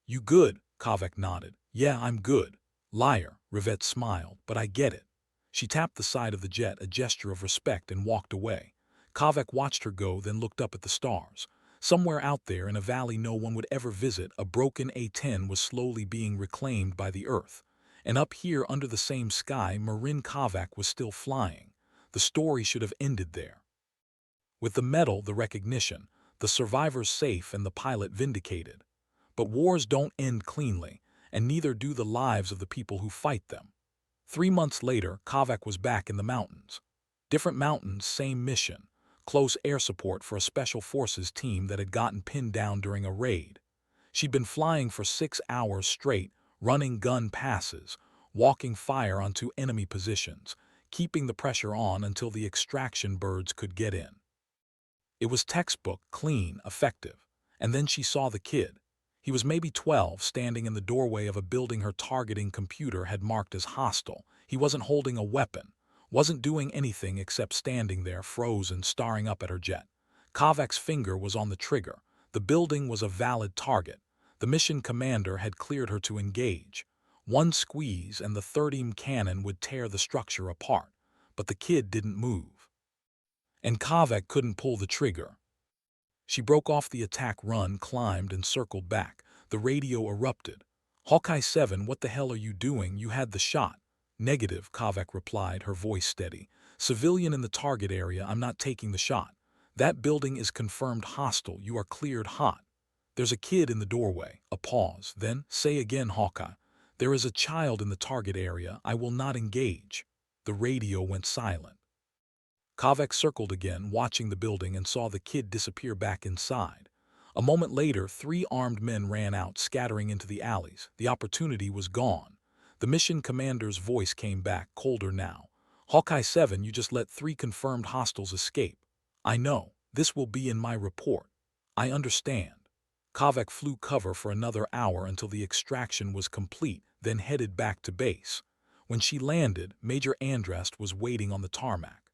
You good? Kavek nodded. Yeah, I'm good. Liar, Rivette smiled, but I get it. She tapped the side of the jet, a gesture of respect, and walked away. Kavek watched her go, then looked up at the stars. Somewhere out there, in a valley no one would ever visit, a broken A-10 was slowly being reclaimed by the earth. And up here, under the same sky, Marin Kavek was still flying. The story should have ended there. With the medal, the recognition, the survivors safe, and the pilot vindicated. But wars don't end cleanly, and neither do the lives of the people who fight them. 3 months later, Kavek was back in the mountains. Different mountains, same mission. Close air support for a special forces team that had gotten pinned down during a raid. She'd been flying for 6 hours straight, running gun passes, walking fire onto enemy positions, keeping the pressure on until the extraction birds could get in. It was textbook, clean, effective. And then she saw the kid. He was maybe 12, standing in the doorway of a building her targeting computer had marked as hostile. He wasn't holding a weapon. wasn't doing anything except standing there, frozen, staring up at her jet. Kavak's finger was on the trigger. The building was a valid target. The mission commander had cleared her to engage. One squeeze and the 30mm cannon would tear the structure apart. But the kid didn't move. And Kavak couldn't pull the trigger. She broke off the attack run, climbed, and circled back. The radio erupted. "Hawkeye 7, what the hell are you doing? You had the shot." "Negative," Kavak replied, her voice steady. "Civilian in the target area, I'm not taking the shot. That building is confirmed hostile, you are cleared hot." "There's a kid in the doorway." A pause. Then, "Say again, Hawkeye." "There is a child in the target area, I will not engage." The radio went silent. Kavak circled again, watching the building, and saw the kid disappear back inside. A moment later, 3 armed men ran out, scattering into the alleys. The opportunity was gone. The mission commander's voice came back, colder now. "Hawkeye 7, you just let 3 confirmed hostiles escape." "I know. This will be in my report." "I understand." Kavak flew cover for another hour until the extraction was complete, then headed back to base. When she landed, Major Andrast was waiting on the tarmac.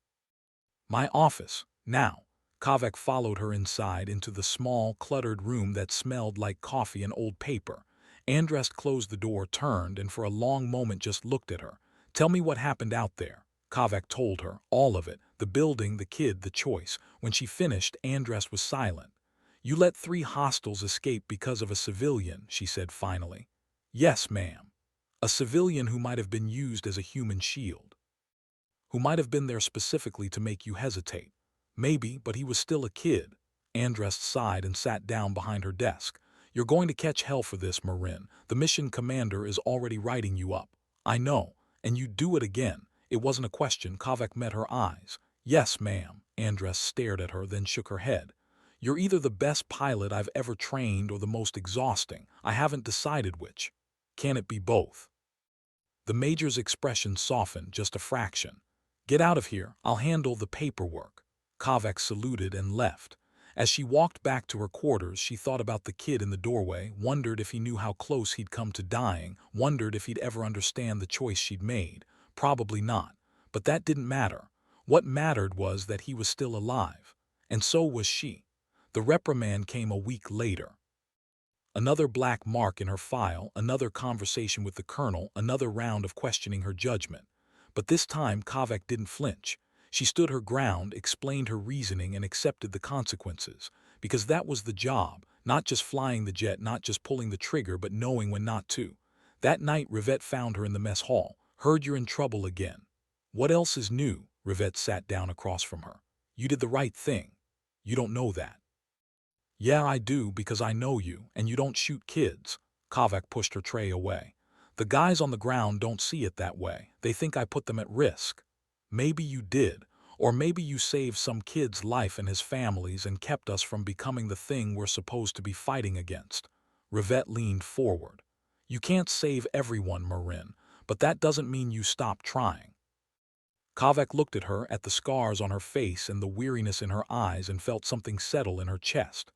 "My office, now." Kavak followed her inside into the small, cluttered room that smelled like coffee and old paper. Andrast closed the door, turned, and for a long moment just looked at her. "Tell me what happened out there." Kavak told her, all of it, the building, the kid, the choice. When she finished, Andrast was silent. "You let 3 hostiles escape because of a civilian," she said finally. "Yes, ma'am. A civilian who might have been used as a human shield. Who might have been there specifically to make you hesitate. Maybe, but he was still a kid." Andrast sighed and sat down behind her desk. "You're going to catch hell for this, Marin. The mission commander is already writing you up." "I know. And you'd do it again." It wasn't a question. Kavak met her eyes. "Yes, ma'am." Andrast stared at her, then shook her head. "You're either the best pilot I've ever trained or the most exhausting. I haven't decided which. Can it be both?" The major's expression softened just a fraction. "Get out of here. I'll handle the paperwork." Kavak saluted and left. As she walked back to her quarters, she thought about the kid in the doorway, wondered if he knew how close he'd come to dying, wondered if he'd ever understand the choice she'd made. Probably not. But that didn't matter. What mattered was that he was still alive. And so was she. The reprimand came a week later. Another black mark in her file, another conversation with the colonel, another round of questioning her judgment. But this time Kavak didn't flinch. She stood her ground, explained her reasoning, and accepted the consequences. Because that was the job, not just flying the jet, not just pulling the trigger, but knowing when not to. That night Rivette found her in the mess hall. "Heard you're in trouble again." "What else is new?" Rivette sat down across from her. "You did the right thing." "You don't know that." "Yeah, I do, because I know you, and you don't shoot kids." Kavak pushed her tray away. "The guys on the ground don't see it that way. They think I put them at risk." "Maybe you did, or maybe you saved some kid's life and his family's and kept us from becoming the thing we're supposed to be fighting against." Rivette leaned forward. "You can't save everyone, Marin, but that doesn't mean you stop trying." Kavak looked at her, at the scars on her face and the weariness in her eyes, and felt something settle in her chest.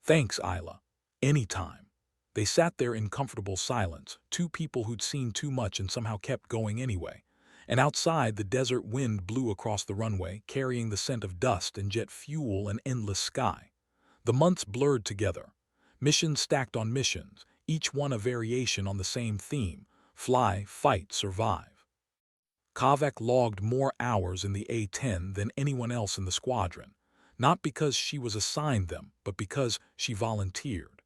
"Thanks, Isla. Anytime." They sat there in comfortable silence, 2 people who'd seen too much and somehow kept going anyway. And outside, the desert wind blew across the runway, carrying the scent of dust and jet fuel and endless sky. The months blurred together. Missions stacked on missions, each one a variation on the same theme: fly, fight, survive. Kavak logged more hours in the A-10 than anyone else in the squadron. Not because she was assigned them, but because she volunteered.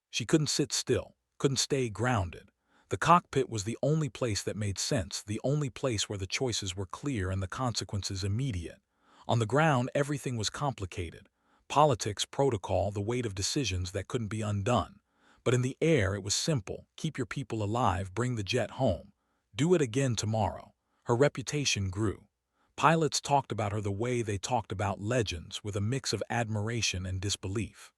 She couldn't sit still, couldn't stay grounded. The cockpit was the only place that made sense, the only place where the choices were clear and the consequences immediate. On the ground, everything was complicated. Politics, protocol, the weight of decisions that couldn't be undone. But in the air, it was simple: keep your people alive, bring the jet home. Do it again tomorrow. Her reputation grew. Pilots talked about her the way they talked about legends, with a mix of admiration and disbelief.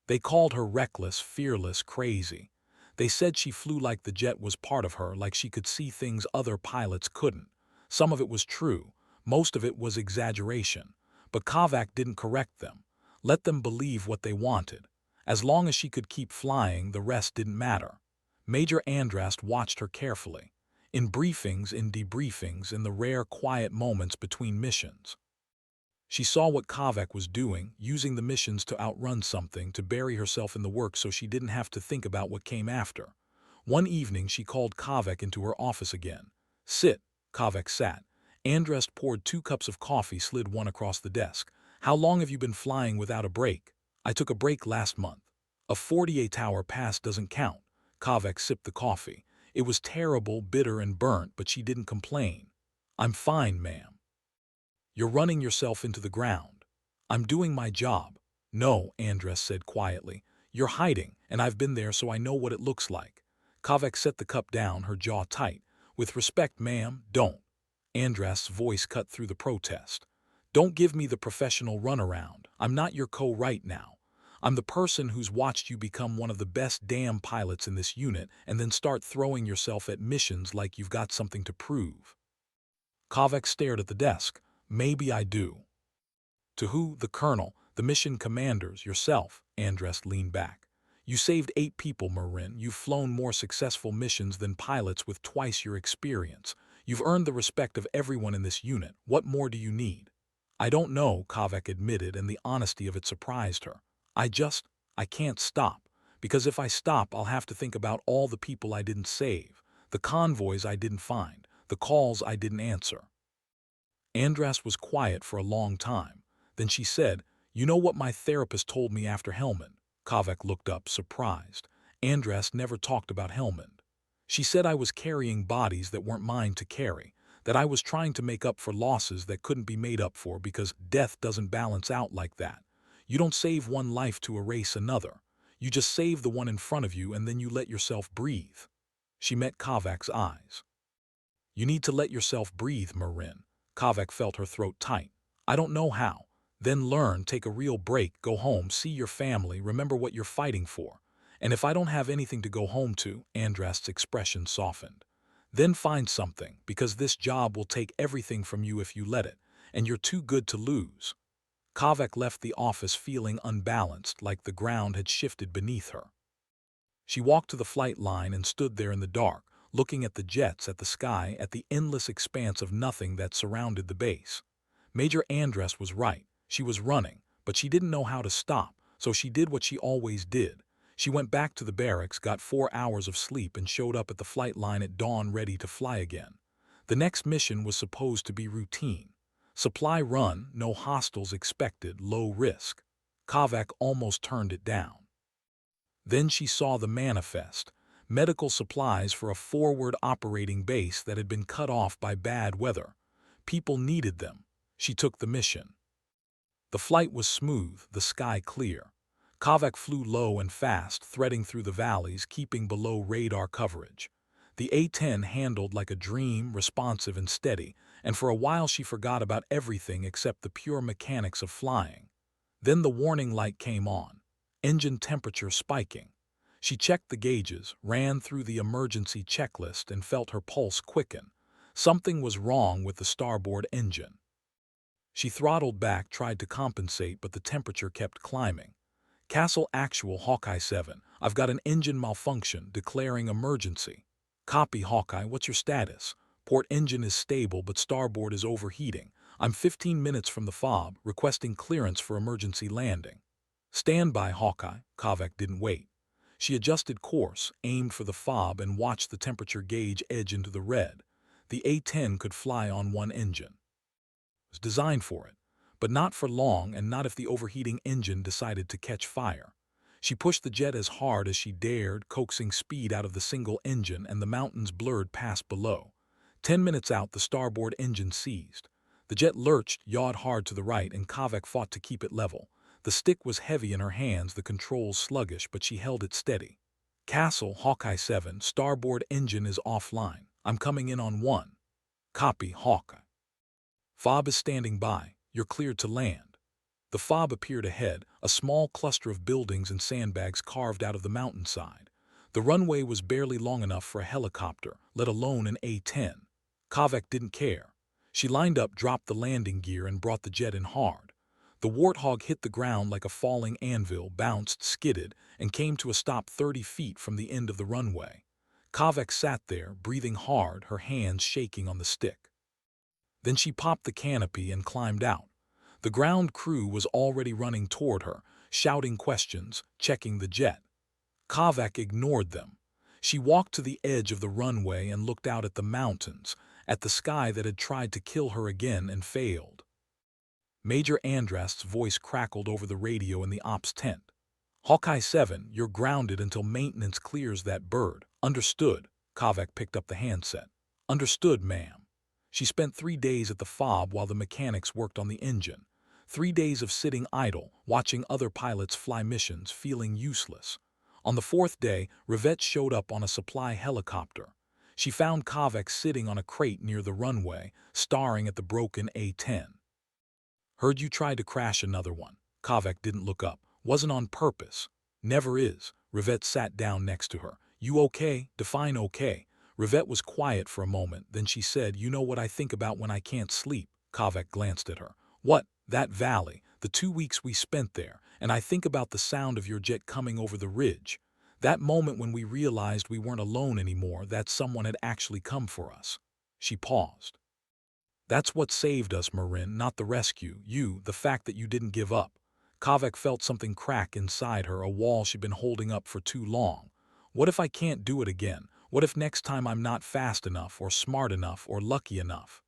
They called her reckless, fearless, crazy. They said she flew like the jet was part of her, like she could see things other pilots couldn't. Some of it was true, most of it was exaggeration. But Kavak didn't correct them. Let them believe what they wanted. As long as she could keep flying, the rest didn't matter. Major Andrast watched her carefully. in briefings, in debriefings, in the rare quiet moments between missions. She saw what Kavek was doing, using the missions to outrun something, to bury herself in the work so she didn't have to think about what came after. One evening she called Kavek into her office again. "Sit." Kavek sat. Andrest poured 2 cups of coffee, slid one across the desk. "How long have you been flying without a break?" "I took a break last month." "A 48-hour pass doesn't count." Kavek sipped the coffee. It was terrible, bitter and burnt, but she didn't complain. "I'm fine, ma'am." "You're running yourself into the ground." "I'm doing my job." "No," Andress said quietly. "You're hiding, and I've been there so I know what it looks like." Kavek set the cup down, her jaw tight. "With respect, ma'am, don't." Andress' voice cut through the protest. "Don't give me the professional runaround. I'm not your co-right now. I'm the person who's watched you become one of the best damn pilots in this unit and then start throwing yourself at missions like you've got something to prove." Kavek stared at the desk. "Maybe I do." "To who?" "The colonel, the mission commanders, yourself." Andress leaned back. "You saved 8 people, Marin. You've flown more successful missions than pilots with twice your experience. You've earned the respect of everyone in this unit. What more do you need?" "I don't know," Kavek admitted, and the honesty of it surprised her. I can't stop. Because if I stop, I'll have to think about all the people I didn't save, the convoys I didn't find, the calls I didn't answer." Andras was quiet for a long time. Then she said, "You know what my therapist told me after Helmand?" Kavek looked up, surprised. Andras never talked about Helmand. "She said I was carrying bodies that weren't mine to carry, that I was trying to make up for losses that couldn't be made up for because death doesn't balance out like that. You don't save one life to erase another. You just save the one in front of you and then you let yourself breathe." She met Kavek's eyes. "You need to let yourself breathe, Marin." Kavek felt her throat tight. "I don't know how." "Then learn, take a real break, go home, see your family, remember what you're fighting for." "And if I don't have anything to go home to," Andrast's expression softened, "then find something, because this job will take everything from you if you let it, and you're too good to lose." Kavek left the office feeling unbalanced, like the ground had shifted beneath her. She walked to the flight line and stood there in the dark, looking at the jets, at the sky, at the endless expanse of nothing that surrounded the base. Major Andress was right. She was running, but she didn't know how to stop, so she did what she always did. She went back to the barracks, got 4 hours of sleep, and showed up at the flight line at dawn ready to fly again. The next mission was supposed to be routine. Supply run, no hostiles expected, low risk. Kavek almost turned it down. Then she saw the manifest, medical supplies for a forward operating base that had been cut off by bad weather. People needed them. She took the mission. The flight was smooth, the sky clear. Kavek flew low and fast, threading through the valleys, keeping below radar coverage. The A-10 handled like a dream, responsive and steady, and for a while she forgot about everything except the pure mechanics of flying. Then the warning light came on. Engine temperature spiking. She checked the gauges, ran through the emergency checklist, and felt her pulse quicken. Something was wrong with the starboard engine. She throttled back, tried to compensate, but the temperature kept climbing. "Castle Actual, Hawkeye 7. I've got an engine malfunction, declaring emergency." "Copy, Hawkeye. What's your status?" "Port engine is stable, but starboard is overheating. I'm 15 minutes from the fob, requesting clearance for emergency landing." "Stand by, Hawkeye." Kavek didn't wait. She adjusted course, aimed for the fob, and watched the temperature gauge edge into the red. The A-10 could fly on one engine. It was designed for it, but not for long, and not if the overheating engine decided to catch fire. She pushed the jet as hard as she dared, coaxing speed out of the single engine, and the mountains blurred past below. 10 minutes out, the starboard engine seized. The jet lurched, yawed hard to the right, and Kavek fought to keep it level. The stick was heavy in her hands, the controls sluggish, but she held it steady. "Castle, Hawkeye 7, starboard engine is offline. I'm coming in on 1. "Copy, Hawkeye." "Fob is standing by. You're cleared to land." The fob appeared ahead, a small cluster of buildings and sandbags carved out of the mountainside. The runway was barely long enough for a helicopter, let alone an A-10. Kavek didn't care. She lined up, dropped the landing gear, and brought the jet in hard. The Warthog hit the ground like a falling anvil, bounced, skidded, and came to a stop 30 feet from the end of the runway. Kavek sat there, breathing hard, her hands shaking on the stick. Then she popped the canopy and climbed out. The ground crew was already running toward her, shouting questions, checking the jet. Kavek ignored them. She walked to the edge of the runway and looked out at the mountains, at the sky that had tried to kill her again and failed. Major Andrast's voice crackled over the radio in the ops tent. Hawkeye 7, you're grounded until maintenance clears that bird. Understood. Kavek picked up the handset. Understood, ma'am. She spent 3 days at the FOB while the mechanics worked on the engine. 3 days of sitting idle, watching other pilots fly missions, feeling useless. On the 4th day, Rivette showed up on a supply helicopter. She found Kavek sitting on a crate near the runway, staring at the broken A-10. Heard you tried to crash another one. Kavek didn't look up. Wasn't on purpose. Never is. Rivette sat down next to her. You okay? Define okay. Rivette was quiet for a moment, then she said, you know what I think about when I can't sleep. Kavek glanced at her. What? That valley, the 2 weeks we spent there, and I think about the sound of your jet coming over the ridge. That moment when we realized we weren't alone anymore, that someone had actually come for us. She paused. That's what saved us, Marin, not the rescue. You, the fact that you didn't give up. Kavek felt something crack inside her, a wall she'd been holding up for too long. What if I can't do it again? What if next time I'm not fast enough, or smart enough, or lucky enough?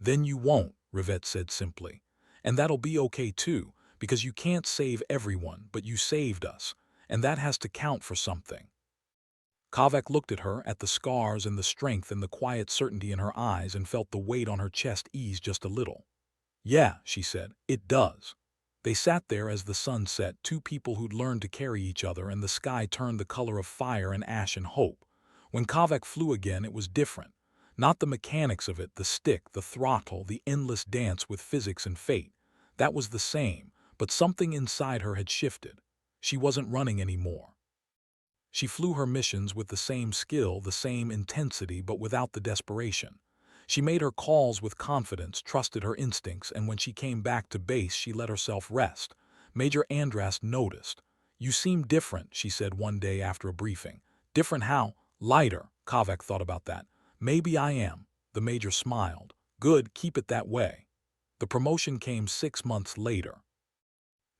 Then you won't, Rivette said simply. And that'll be okay too, because you can't save everyone, but you saved us. And that has to count for something. Kavek looked at her, at the scars and the strength and the quiet certainty in her eyes, and felt the weight on her chest ease just a little. Yeah, she said, it does. They sat there as the sun set, two people who'd learned to carry each other, and the sky turned the color of fire and ash and hope. When Kavek flew again, it was different. Not the mechanics of it, the stick, the throttle, the endless dance with physics and fate. That was the same, but something inside her had shifted. She wasn't running anymore. She flew her missions with the same skill, the same intensity, but without the desperation. She made her calls with confidence, trusted her instincts, and when she came back to base, she let herself rest. Major Andrast noticed. You seem different, she said one day after a briefing. Different how? Lighter. Kavek thought about that. Maybe I am. The major smiled. Good, keep it that way. The promotion came 6 months later.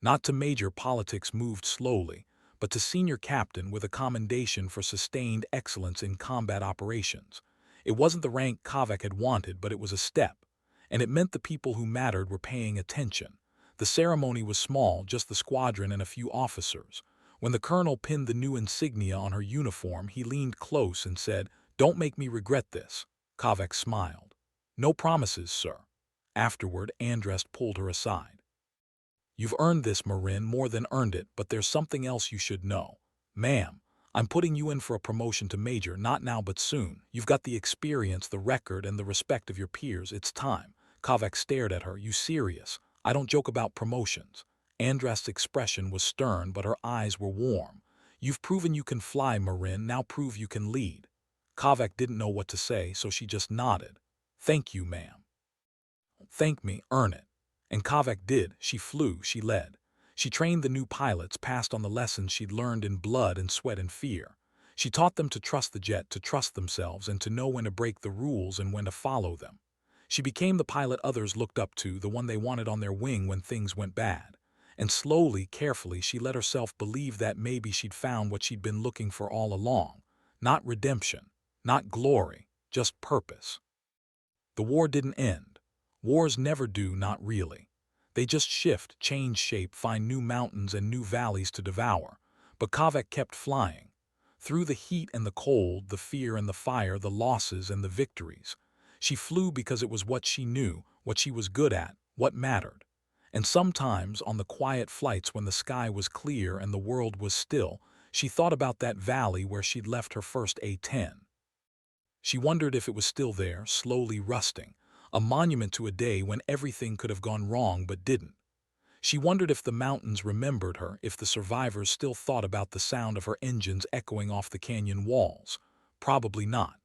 Not to major, politics moved slowly, but to senior captain with a commendation for sustained excellence in combat operations. It wasn't the rank Kavek had wanted, but it was a step, and it meant the people who mattered were paying attention. The ceremony was small, just the squadron and a few officers. When the colonel pinned the new insignia on her uniform, he leaned close and said, "Don't make me regret this." Kavek smiled. "No promises, sir." Afterward, Andrest pulled her aside. "You've earned this, Marin, more than earned it, but there's something else you should know. Ma'am, I'm putting you in for a promotion to major, not now but soon. You've got the experience, the record, and the respect of your peers. It's time." Kavek stared at her. "You serious? I don't joke about promotions." Andrast's expression was stern, but her eyes were warm. "You've proven you can fly, Marin, now prove you can lead." Kavek didn't know what to say, so she just nodded. "Thank you, ma'am." "Thank me, earn it." And Kavek did. She flew, she led. She trained the new pilots, passed on the lessons she'd learned in blood and sweat and fear. She taught them to trust the jet, to trust themselves, and to know when to break the rules and when to follow them. She became the pilot others looked up to, the one they wanted on their wing when things went bad. And slowly, carefully, she let herself believe that maybe she'd found what she'd been looking for all along. Not redemption, not glory, just purpose. The war didn't end. Wars never do, not really. They just shift, change shape, find new mountains and new valleys to devour. But Kavek kept flying. Through the heat and the cold, the fear and the fire, the losses and the victories. She flew because it was what she knew, what she was good at, what mattered. And sometimes, on the quiet flights when the sky was clear and the world was still, she thought about that valley where she'd left her first A-10. She wondered if it was still there, slowly rusting, a monument to a day when everything could have gone wrong but didn't. She wondered if the mountains remembered her, if the survivors still thought about the sound of her engines echoing off the canyon walls. Probably not.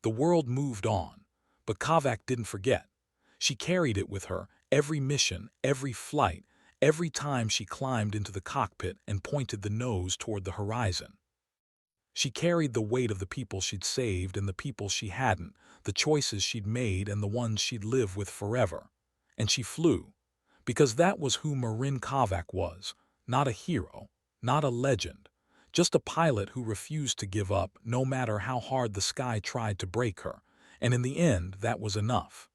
The world moved on, but Kavak didn't forget. She carried it with her, every mission, every flight, every time she climbed into the cockpit and pointed the nose toward the horizon. She carried the weight of the people she'd saved and the people she hadn't, the choices she'd made and the ones she'd live with forever. And she flew, because that was who Marin Kovac was, not a hero, not a legend, just a pilot who refused to give up no matter how hard the sky tried to break her, and in the end that was enough.